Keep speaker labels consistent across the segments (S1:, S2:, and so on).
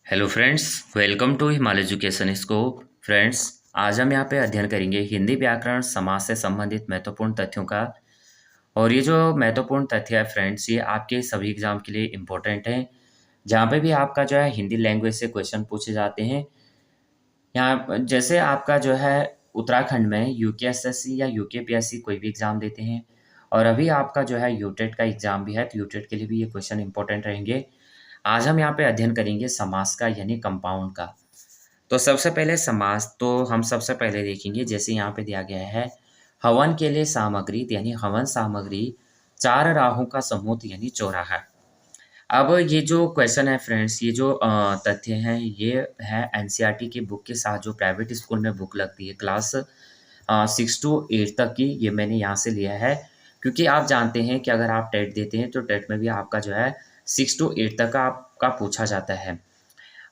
S1: Hello friends, welcome to Himalaya education scope. Friends, आज हम यहाँ पे अध्ययन करेंगे हिंदी व्याकरण समाज से संबंधित महत्वपूर्ण तथ्यों का। और ये जो महत्वपूर्ण तथ्य है फ्रेंड्स, ये आपके सभी एग्जाम के लिए इम्पोर्टेंट हैं। जहाँ पे भी आपका जो है हिंदी लैंग्वेज से क्वेश्चन पूछे जाते हैं। यहाँ जैसे आपका जो है उत्तराखंड में यूकेएसएससी या यूकेपीएससी कोई भी एग्ज़ाम देते हैं, और अभी आपका जो है यूटेट का एग्ज़ाम भी है, तो यूटेट के लिए भी ये क्वेश्चन इंपॉर्टेंट रहेंगे। आज हम यहाँ पे अध्ययन करेंगे समास का यानी कंपाउंड का। तो सबसे पहले समास तो हम सबसे पहले देखेंगे, जैसे यहाँ पे दिया गया है हवन के लिए सामग्री, यानी हवन सामग्री चार राहों का समूह यानी चौराहा। अब ये जो क्वेश्चन है फ्रेंड्स, ये जो तथ्य हैं, ये है एनसीईआरटी की बुक के साथ जो प्राइवेट स्कूल में बुक लगती है क्लास 6 to 8 तक की, ये मैंने यहाँ से लिया है। क्योंकि आप जानते हैं कि अगर आप टेट देते हैं तो टेट में भी आपका जो है 6 to 8 तक का आपका पूछा जाता है।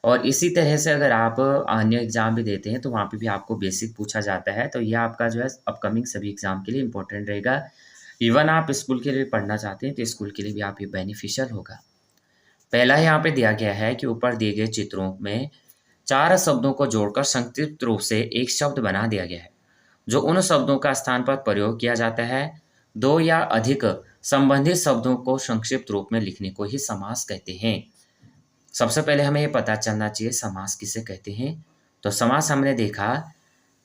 S1: और इसी तरह से अगर आप अन्य एग्ज़ाम भी देते हैं तो वहाँ पे भी आपको बेसिक पूछा जाता है। तो ये आपका जो है अपकमिंग सभी एग्ज़ाम के लिए इम्पोर्टेंट रहेगा। इवन आप स्कूल के लिए पढ़ना चाहते हैं तो स्कूल के लिए भी आप ये बेनिफिशियल होगा। पहला यहाँ पे दिया गया है कि ऊपर दिए गए चित्रों में चार शब्दों को जोड़कर संक्षिप्त रूप से एक शब्द बना दिया गया है। जो उन शब्दों का स्थान पर प्रयोग किया जाता है, दो या अधिक संबंधित शब्दों को संक्षिप्त रूप में लिखने को ही समास कहते हैं। सबसे पहले हमें ये पता चलना चाहिए समास किसे कहते हैं। तो समास हमने देखा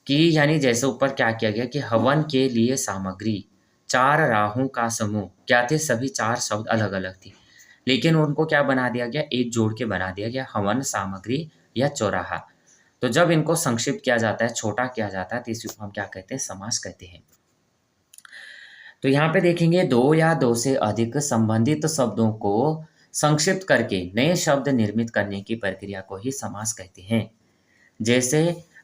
S1: कि यानी जैसे ऊपर क्या किया गया कि हवन के लिए सामग्री चार राहों का समूह, क्या थे? सभी चार शब्द अलग अलग थे, लेकिन उनको क्या बना दिया गया? एक जोड़ के बना दिया गया, हवन सामग्री या चौराहा। तो जब इनको संक्षिप्त किया जाता है, छोटा किया जाता है, तो इसको हम क्या कहते हैं? समास कहते हैं। तो यहाँ पे देखेंगे दो या दो से अधिक संबंधित शब्दों को संक्षिप्त करके नए शब्द निर्मित करने की प्रक्रिया को ही समास कहते हैं। जैसे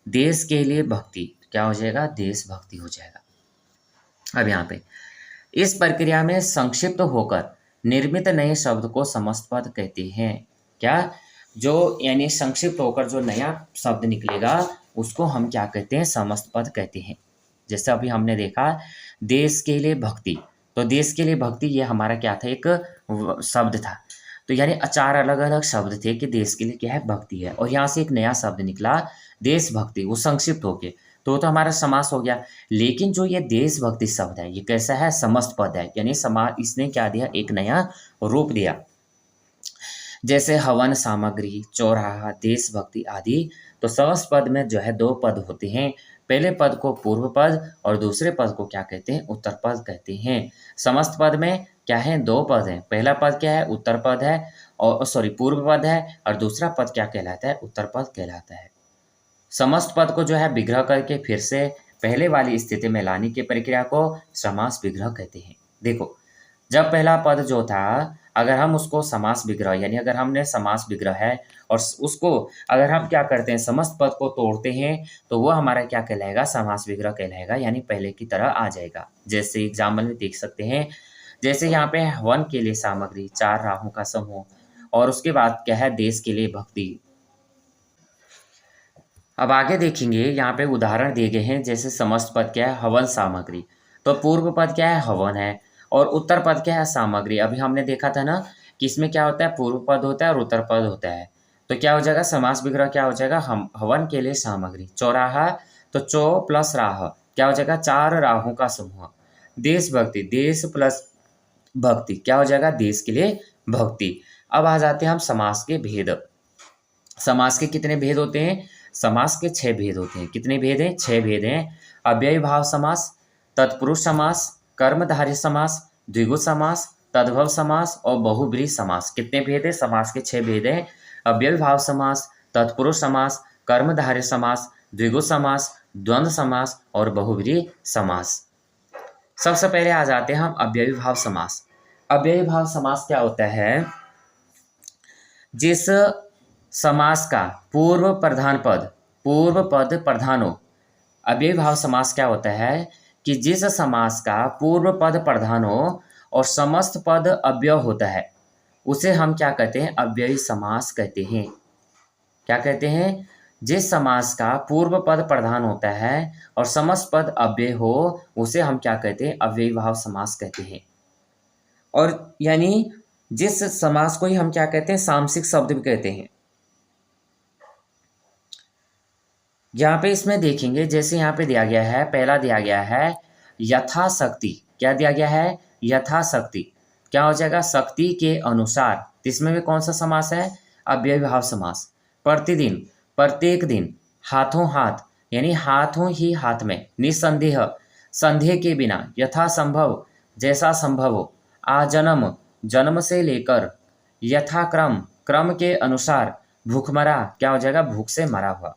S1: देश के लिए भक्ति, क्या हो जाएगा? देशभक्ति हो जाएगा। अब यहाँ पे इस प्रक्रिया में संक्षिप्त होकर निर्मित नए शब्द को समस्त पद कहते हैं। क्या? जो यानी संक्षिप्त होकर जो नया शब्द निकलेगा उसको हम क्या कहते हैं? समस्त पद कहते हैं। जैसे अभी हमने देखा देश के लिए भक्ति, तो देश के लिए भक्ति ये हमारा क्या था? एक शब्द था। तो यानी चार अलग अलग शब्द थे कि देश के लिए क्या है? भक्ति है, और यहाँ से एक नया शब्द निकला देशभक्ति, वो संक्षिप्त हो गए, तो हमारा समास हो गया। लेकिन जो ये देशभक्ति शब्द है, ये कैसा है? समस्त पद है, यानी समास इसने क्या दिया? एक नया रूप दिया। जैसे हवन सामग्री, चौराहा, देशभक्ति आदि। तो समस्त पद में जो है दो पद होते हैं। पहले पद को पूर्व पद और दूसरे पद को क्या कहते हैं? उत्तर पद कहते हैं। समस्त पद में क्या है? दो पद हैं। पहला पद क्या है? उत्तर पद है, और पूर्व पद है, और दूसरा पद क्या कहलाता है? उत्तर पद कहलाता है। समस्त पद को जो है विग्रह करके फिर से पहले वाली स्थिति में लाने की प्रक्रिया को समास विग्रह कहते हैं। देखो, जब पहला पद जो था, अगर हम उसको समास विग्रह, यानी अगर हमने समास विग्रह है और उसको अगर हम क्या करते हैं? समस्त पद को तोड़ते हैं, तो वो हमारा क्या कहलाएगा? समास विग्रह कहलाएगा, यानी पहले की तरह आ जाएगा। जैसे एग्जाम्पल में देख सकते हैं, जैसे यहाँ पे वन के लिए सामग्री चार राहों का समूह, और उसके बाद क्या है? देश के लिए भक्ति। अब आगे देखेंगे, यहाँ पे उदाहरण दिए गए हैं। जैसे समस्त पद क्या है? हवन सामग्री। तो पूर्व पद क्या है? हवन है, और उत्तर पद क्या है? सामग्री। अभी हमने देखा था ना कि इसमें क्या होता है? पूर्व पद होता है और उत्तर पद होता है। तो क्या हो जाएगा? समास विग्रह क्या हो जाएगा? हम हवन के लिए सामग्री। चौराहा, तो चौ प्लस राह क्या हो जाएगा? चार राहों का समूह। देशभक्ति, देश प्लस भक्ति क्या हो जाएगा? देश के लिए भक्ति। अब आ जाते हैं हम समास के भेद। समास के कितने भेद होते हैं? समास के 6 भेद होते हैं। कितने भेद हैं? 6 भेद हैं। अव्ययी भाव समास, तत्पुरुष समास, कर्मधारय समास, द्विगु समास, तद्भव समास और बहुब्रीहि समास। कितने भेद हैं? समास के 6 भेद हैं। अव्ययी भाव समास, तत्पुरुष समास, कर्मधारय समास, द्विगु समास, द्वंद्व समास और बहुब्रीहि समास। सबसे पहले आ जाते हैं हम अव्ययी भाव समास। अव्ययी भाव समास क्या होता है? जिस समास का पूर्व पद प्रधान हो। अव्ययी भाव समास क्या होता है कि जिस समास का पूर्व पद प्रधान हो और समस्त पद अव्यय होता है, उसे हम क्या कहते हैं? अव्ययी समास कहते हैं। क्या कहते हैं? जिस समास का पूर्व पद प्रधान होता है और समस्त पद अव्यय हो, उसे हम क्या कहते हैं? अव्ययी भाव समास कहते हैं। और यानी जिस समास को ही हम क्या कहते हैं? सामसिक शब्द भी कहते हैं। यहाँ पे इसमें देखेंगे, जैसे यहाँ पे दिया गया है, पहला दिया गया है यथाशक्ति। क्या दिया गया है? यथाशक्ति। क्या हो जाएगा? शक्ति के अनुसार। इसमें भी कौन सा समास है? अव्ययीभाव समास। प्रतिदिन, प्रत्येक दिन, हाथों हाथ यानी हाथों ही हाथ में, निसंदेह, संदेह के बिना, यथासंभव, जैसा संभव हो, आजन्म, जन्म से लेकर, यथाक्रम, क्रम के अनुसार, भूखमरा। क्या हो जाएगा? भूख से मरा हुआ।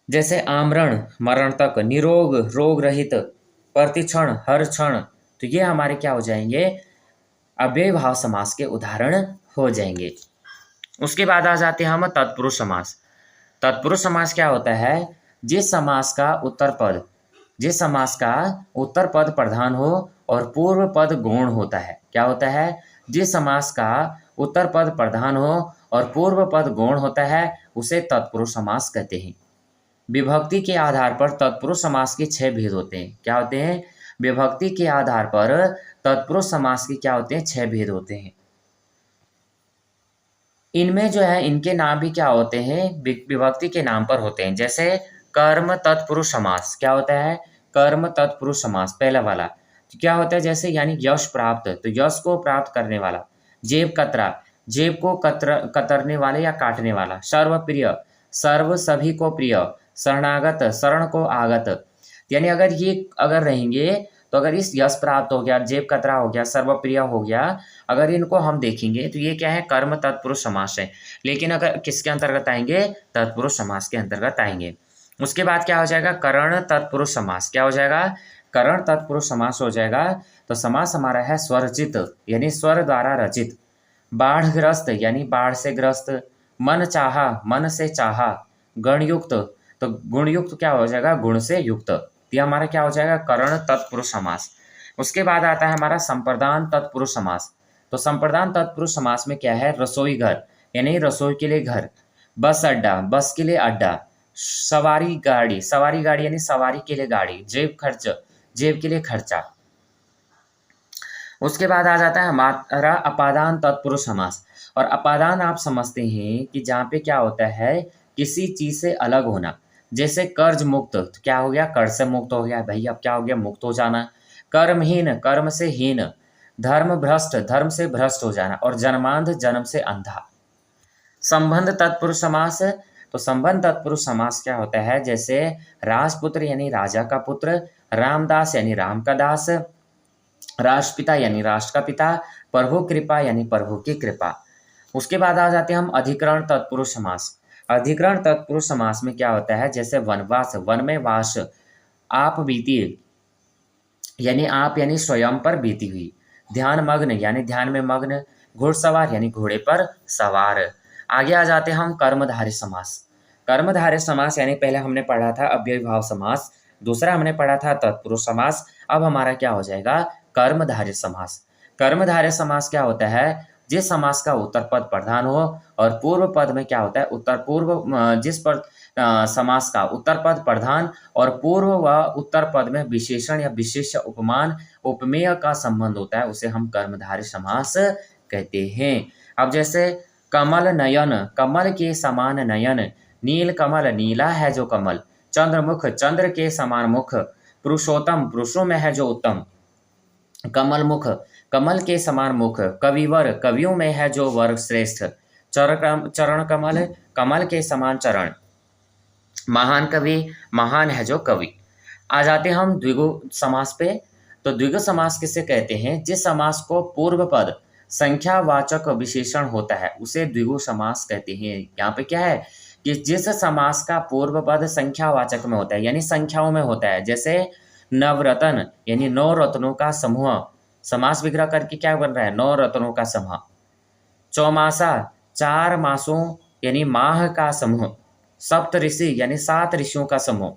S1: जैसे आमरण, मरण तक, निरोग, रोग रहित, प्रतिक्षण, हर क्षण। तो ये हमारे क्या हो जाएंगे? अव्ययभाव समास के उदाहरण हो जाएंगे। उसके बाद आ जाते हैं हम तत्पुरुष समास। तत्पुरुष समास क्या होता है? जिस समास का उत्तर पद, जिस समास का उत्तर पद प्रधान हो और पूर्व पद गौण होता है। क्या होता है? जिस समास का उत्तर पद प्रधान हो और पूर्व पद गौण होता है, उसे तत्पुरुष समास कहते हैं। विभक्ति के आधार पर तत्पुरुष समास के 6 भेद होते हैं। क्या होते हैं? विभक्ति के आधार पर तत्पुरुष समास के क्या होते हैं? 6 भेद होते हैं। इनमें जो है, इनके नाम भी क्या होते हैं? विभक्ति के नाम पर होते हैं। जैसे कर्म तत्पुरुष समास। क्या होता है? कर्म तत्पुरुष समास, पहला वाला। तो क्या होता है? जैसे यानी यश प्राप्त, तो यश को प्राप्त करने वाला। जेब कतरा, जेब को कतरने वाले या काटने वाला। सर्वप्रिय, सर्व सभी को प्रिय। शरणागत, शरण को आगत। यानी अगर रहेंगे, तो अगर इस यश प्राप्त हो गया, जेब कतरा हो गया, सर्वप्रिय हो गया, अगर इनको हम देखेंगे तो ये क्या है? कर्म तत्पुरुष समास है। लेकिन अगर किसके अंतर्गत आएंगे? तत्पुरुष समास के अंतर्गत आएंगे। उसके बाद क्या हो जाएगा? करण तत्पुरुष समास। क्या हो जाएगा? करण तत्पुरुष समास हो जाएगा। तो समास हमारा है स्वरचित, यानी स्वर द्वारा रचित। बाढ़ग्रस्त यानी बाढ़ से ग्रस्त। मन चाहा, मन से चाहा। गणयुक्त, तो गुणयुक्त क्या हो जाएगा? गुण से युक्त। ये हमारा क्या हो जाएगा? करण तत्पुरुष समास। उसके बाद आता है हमारा संप्रदान तत्पुरुष समास। तो संप्रदान तत्पुरुष समास में क्या है? रसोई घर यानी रसोई के लिए घर। बस अड्डा, बस के लिए अड्डा। सवारी गाड़ी यानी सवारी के लिए गाड़ी। जेब खर्च, जेब के लिए खर्चा। उसके बाद आ जाता है हमारा अपादान तत्पुरुष समास। और अपादान आप समझते हैं कि जहाँ पे क्या होता है? किसी चीज से अलग होना। जैसे कर्ज मुक्त, तो क्या हो गया? कर्ज से मुक्त हो गया भाई। अब क्या हो गया? मुक्त हो जाना। कर्महीन, कर्म से हीन। धर्म भ्रष्ट, धर्म से भ्रष्ट हो जाना। और जन्मांध, जन्म से अंधा। संबंध तत्पुरुष समास। तो संबंध तत्पुरुष समास क्या होता है? जैसे राजपुत्र यानी राजा का पुत्र। रामदास यानी राम का दास। राष्ट्रपिता यानी राष्ट्र का पिता। प्रभु कृपा यानी प्रभु की कृपा। उसके बाद आ जाते हैं हम अधिकरण तत्पुरुष समास। अधिकरण तत्पुरुष समास में क्या होता है? जैसे वनवास, वन में वास। आप बीती यानी आप यानी स्वयं पर बीती हुई। ध्यान मग्न यानी ध्यान में मग्न। घुड़सवार यानी घोड़े पर सवार। आगे आ जाते हैं हम कर्मधारय समास। कर्मधारय समास यानी पहले हमने पढ़ा था अव्ययीभाव समास, दूसरा हमने पढ़ा था तत्पुरुष समास। अब हमारा क्या हो जाएगा? कर्मधारय समास। कर्मधारय समास क्या होता है? जिस समास का उत्तर पद प्रधान हो और पूर्व पद में क्या होता है? उत्तर पूर्व, जिस पर समास का उत्तर पद प्रधान और पूर्व व उत्तर पद में विशेषण या विशेष उपमान, उपमेय का संबंध होता है, उसे हम कर्मधारय समास कहते हैं। अब जैसे कमल नयन, कमल के समान नयन। नील कमल, नीला है जो कमल। चंद्रमुख, चंद्र के समान मुख। पुरुषोत्तम, पुरुषों में है जो उत्तम। कमल मुख, कमल के समान मुख। कविवर, कवियों में है जो वर श्रेष्ठ। चरण कमल, कमल के समान चरण। महान कवि, महान है जो कवि। आ जाते हैं हम द्विगु समास पे। तो द्विगु समास किसे कहते हैं? जिस समास को पूर्व पद संख्यावाचक विशेषण होता है, उसे द्विगु समास कहते हैं। यहाँ पे क्या है कि जिस समास का पूर्व पद संख्यावाचक में होता है, यानी संख्याओं में होता है। जैसे नवरत्न यानी 9 रत्नों का समूह। समास विग्रह करके क्या बन रहा है? 9 रत्नों का समूह। चौमासा, 4 मासों यानी माह का समूह। सप्त ऋषि यानी 7 ऋषियों का समूह।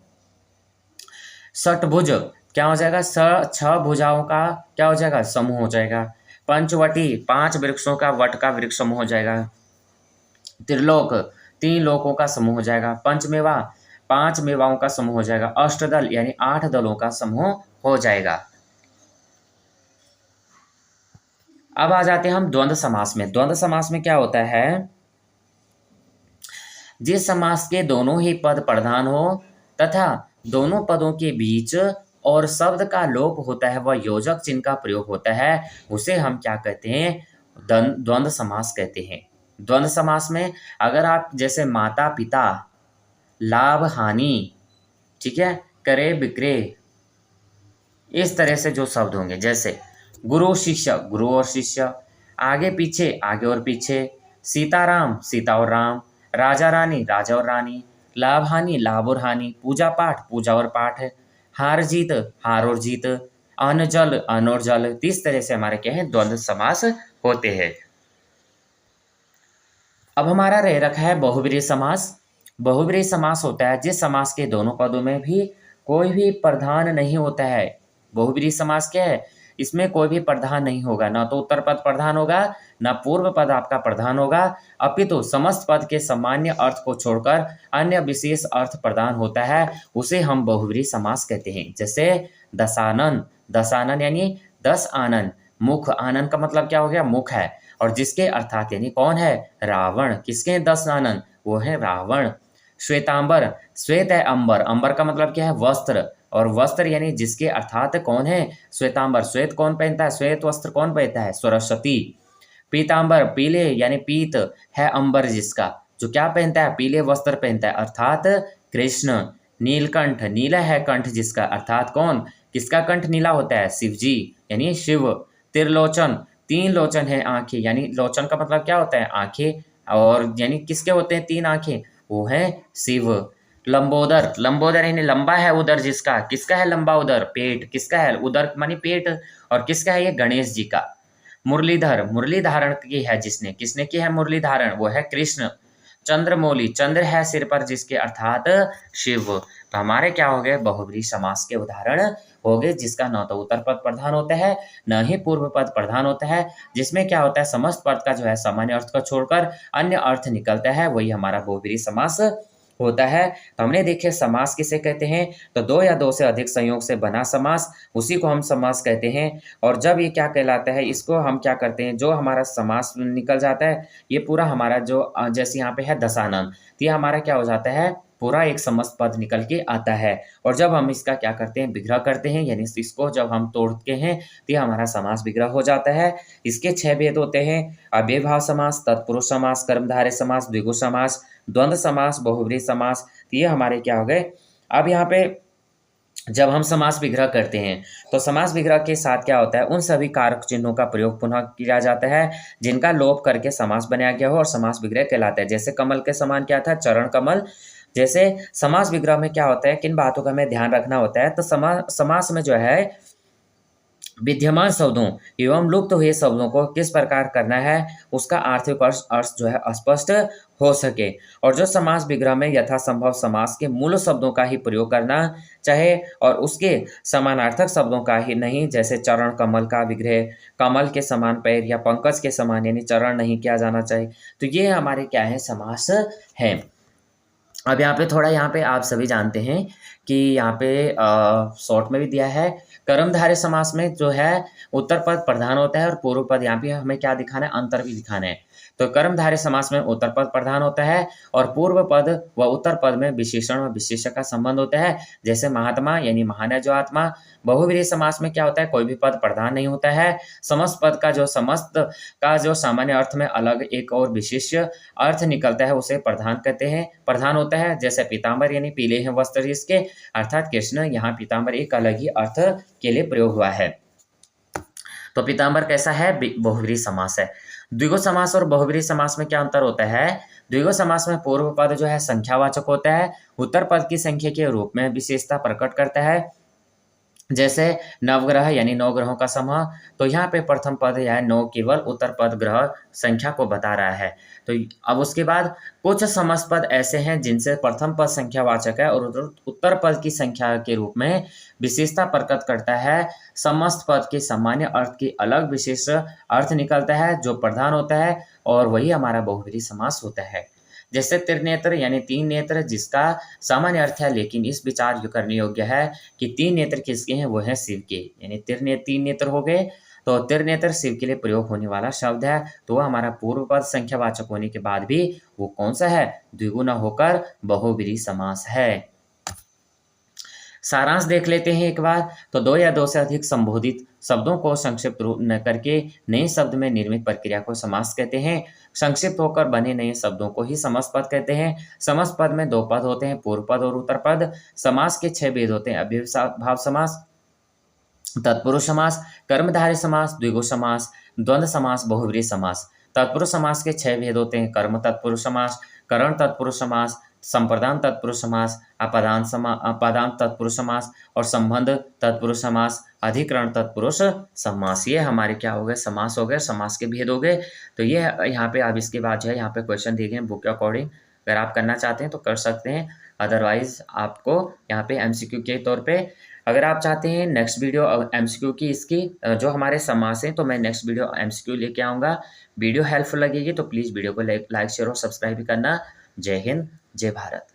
S1: षटभुज क्या हो जाएगा? 6 भुजाओं का क्या हो जाएगा? समूह हो जाएगा। पंचवटी, 5 वृक्षों का वट का वृक्ष समूह हो जाएगा। त्रिलोक, 3 लोकों का समूह हो जाएगा। पंचमेवा, 5 मेवाओं का समूह हो जाएगा। अष्टदल यानी 8 दलों का समूह हो जाएगा। अब आ जाते हैं हम द्वंद्व समास में। द्वंद्व समास में क्या होता है? जिस समास के दोनों ही पद प्रधान हो तथा दोनों पदों के बीच और शब्द का लोप होता है, वह योजक चिन्ह का प्रयोग होता है, उसे हम क्या कहते हैं? द्वंद्व समास कहते हैं। द्वंद्व समास में अगर आप जैसे माता पिता, लाभ हानि, ठीक है, करे विक्रय, इस तरह से जो शब्द होंगे, जैसे गुरु शिष्य, गुरु और शिष्य, आगे पीछे, आगे और पीछे, सीताराम, सीता और राम, राजा रानी, राजा और रानी, लाभ हानि, लाभ और हानि, पूजा पाठ, पूजा और पाठ, हार जीत, हार और जीत, अन्न जल, अन्न और जल। इस तरह से हमारे क्या है? द्वंद्व समास होते हैं। अब हमारा रह रखा है बहुब्रीहि समास। बहुब्रीहि समास होता है जिस समास के दोनों पदों में भी कोई भी प्रधान नहीं होता है। बहुब्रीहि समास क्या है? इसमें कोई भी प्रधान नहीं होगा, ना तो उत्तर पद प्रधान होगा, ना पूर्व पद आपका प्रधान होगा, अपितु समस्त पद के सामान्य अर्थ को छोड़कर अन्य विशेष अर्थ प्रदान होता है, उसे हम बहुब्रीहि समास कहते हैं। जैसे दशानन, दशानन यानी 10 आनन, मुख, आनन का मतलब क्या हो गया? मुख है, और जिसके अर्थात यानी कौन है? रावण। किसके 10 आनन? वो है रावण। श्वेतांबर, श्वेत है अंबर, अंबर का मतलब क्या है? वस्त्र, और वस्त्र यानी जिसके अर्थात कौन है? श्वेतांबर। श्वेत कौन पहनता है? श्वेत वस्त्र कौन पहनता है? सरस्वती। पीतांबर, पीले यानी पीत है अंबर जिसका, जो क्या पहनता है? पीले वस्त्र पहनता है, अर्थात कृष्ण। नीलकंठ, नीला है कंठ जिसका, अर्थात कौन? किसका कंठ नीला होता है? शिव जी यानी शिव। त्रिलोचन, 3 लोचन है आंखें, यानी लोचन का मतलब क्या होता है? आंखें, और यानी किसके होते हैं 3 आंखें? वो है शिव। लंबोदर, लंबोदर यानी लंबा है उदर जिसका, किसका है लंबा उदर? पेट। किसका है? उदर मानी पेट, और किसका है? ये गणेश जी का। मुरलीधर, मुरली धारण की है जिसने, किसने की है मुरली धारण? वो है कृष्ण। चंद्रमौली, चंद्र है सिर पर जिसके, अर्थात शिव। तो हमारे क्या हो गए? बहुब्रीहि समास के उदाहरण हो गए, जिसका न तो उत्तर पद प्रधान होता है, न ही पूर्व पद प्रधान होता है, जिसमें क्या होता है? समस्त पद का जो है सामान्य अर्थ को छोड़कर अन्य अर्थ निकलता है, वही हमारा बहुब्रीहि समास होता है। तो हमने देखे समास किसे कहते हैं? तो 2 या 2 से अधिक संयोग से बना समास, उसी को हम समास कहते हैं। और जब ये क्या कहलाता है? इसको हम क्या करते हैं? जो हमारा समास निकल जाता है, ये पूरा हमारा जो जैसे यहाँ पे है दशानन, तो ये हमारा क्या हो जाता है? पूरा एक समस्त पद निकल के आता है। और जब हम इसका क्या करते हैं? विग्रह करते हैं, यानी इसको जब हम तोड़ते हैं, तो ये हमारा समास विग्रह हो जाता है। इसके 6 भेद होते हैं: अव्ययभाव समास, तत्पुरुष समास, कर्मधारय समास, द्विगु समास, द्वंद्व समास, बहुब्रीहि समास। तो ये हमारे क्या हो गए? अब यहाँ पे जब हम समास विग्रह करते हैं, तो समास विग्रह के साथ क्या होता है? उन सभी कारक चिन्हों का प्रयोग पुनः किया जाता है जिनका लोप करके समास बनाया गया हो, और समास विग्रह कहलाता है। जैसे कमल के समान क्या था? चरण कमल। जैसे समास विग्रह में क्या होता है? किन बातों का हमें ध्यान रखना होता है? तो समास में जो है विद्यमान शब्दों एवं लुप्त हुए शब्दों को किस प्रकार करना है, उसका आर्थिक अर्थ जो है स्पष्ट हो सके। और जो समास विग्रह में यथासंभव समास के मूल शब्दों का ही प्रयोग करना चाहे, और उसके समानार्थक शब्दों का ही नहीं। जैसे चरण कमल का विग्रह कमल के समान पैर या पंकज के समान यानी चरण नहीं किया जाना चाहिए। तो ये हमारे क्या है? समास है। अब यहाँ पे थोड़ा, यहाँ पे आप सभी जानते हैं कि यहाँ पे शॉर्ट में भी दिया है, कर्मधारय समास में जो है उत्तर पद प्रधान होता है और पूर्व पद, यहाँ पे हमें क्या दिखाना है? अंतर भी दिखाना है। तो कर्मधारय समास में उत्तर पद प्रधान होता है, और पूर्व पद व उत्तर पद में विशेषण और विशेषक का संबंध होता है। जैसे महात्मा यानी महान है जो आत्मा। बहुब्रीहि समास में क्या होता है? कोई भी पद प्रधान नहीं होता है। समस्त पद का जो समस्त का जो सामान्य अर्थ में अलग एक और विशेष अर्थ निकलता है, उसे प्रधान कहते हैं, प्रधान होता है। जैसे पीताम्बर यानी पीले हैं वस्त्र जिसके, अर्थात कृष्ण। यहाँ पीताम्बर एक अलग ही अर्थ के लिए प्रयोग हुआ है। तो पीताम्बर कैसा है? बहुब्रीहि समास है। द्विगु समास और बहुब्रीहि समास में क्या अंतर होता है? द्विगु समास में पूर्व पद जो है संख्यावाचक होता है, उत्तर पद की संख्या के रूप में विशेषता प्रकट करता है। जैसे नवग्रह यानी 9 ग्रहों का समूह, तो यहाँ पे प्रथम पद या 9 केवल उत्तर पद ग्रह संख्या को बता रहा है। तो अब उसके बाद कुछ समस्त पद ऐसे हैं जिनसे प्रथम पद संख्यावाचक है और उत्तर पद की संख्या के रूप में विशेषता प्रकट करता है। समस्त पद के सामान्य अर्थ की अलग विशेष अर्थ निकलता है जो प्रधान होता है, और वही हमारा बहुब्रीहि समास होता है। जैसे त्रिनेत्र यानी 3 नेत्र जिसका सामान्य अर्थ है, लेकिन इस विचार करने योग्य है कि 3 नेत्र किसके हैं? वो है शिव के, यानी 3 नेत्र हो गए। तो त्रिनेत्र शिव के लिए प्रयोग होने वाला शब्द है, तो वह हमारा पूर्व पद संख्यावाचक होने के बाद भी वो कौन सा है, द्विगुना होकर बहुव्रीहि समास है। सारांश देख लेते हैं एक बार। तो दो या दो से अधिक संबोधित शब्दों को संक्षिप्त रूप न करके नए शब्द में निर्मित प्रक्रिया को समास कहते हैं। संक्षिप्त होकर बने नए शब्दों को ही समास पद कहते हैं। समास पद में दो पद होते हैं, पूर्व पद और उत्तर पद। समास के 6 भेद होते हैं, अव्ययभाव समास, तत्पुरुष समास, कर्मधारय समास, द्विगु समास, द्वंद्व समास, बहुव्रीहि समास। तत्पुरुष समास के 6 भेद होते हैं, कर्म तत्पुरुष समास, करण तत्पुरुष समास, संप्रदान तत्पुरुष समास, अपादान तत्पुरुष समास और संबंध तत्पुरुष समास, अधिकरण तत्पुरुष समास। ये हमारे क्या हो गए, समास हो गए, समास के भेद हो गए। तो ये यहाँ पे अब इसके बाद जो है यहाँ पे क्वेश्चन दिए गए बुक के अकॉर्डिंग, अगर आप करना चाहते हैं तो कर सकते हैं, अदरवाइज आपको यहाँ पे एमसीक्यू के तौर पे, अगर आप चाहते हैं नेक्स्ट वीडियो एमसीक्यू की इसकी जो हमारे समास हैं, तो मैं नेक्स्ट वीडियो एमसीक्यू लेके आऊँगा। वीडियो हेल्पफुल लगेगी तो प्लीज़ वीडियो को लाइक शेयर और सब्सक्राइब भी करना। जय हिंद, जय भारत।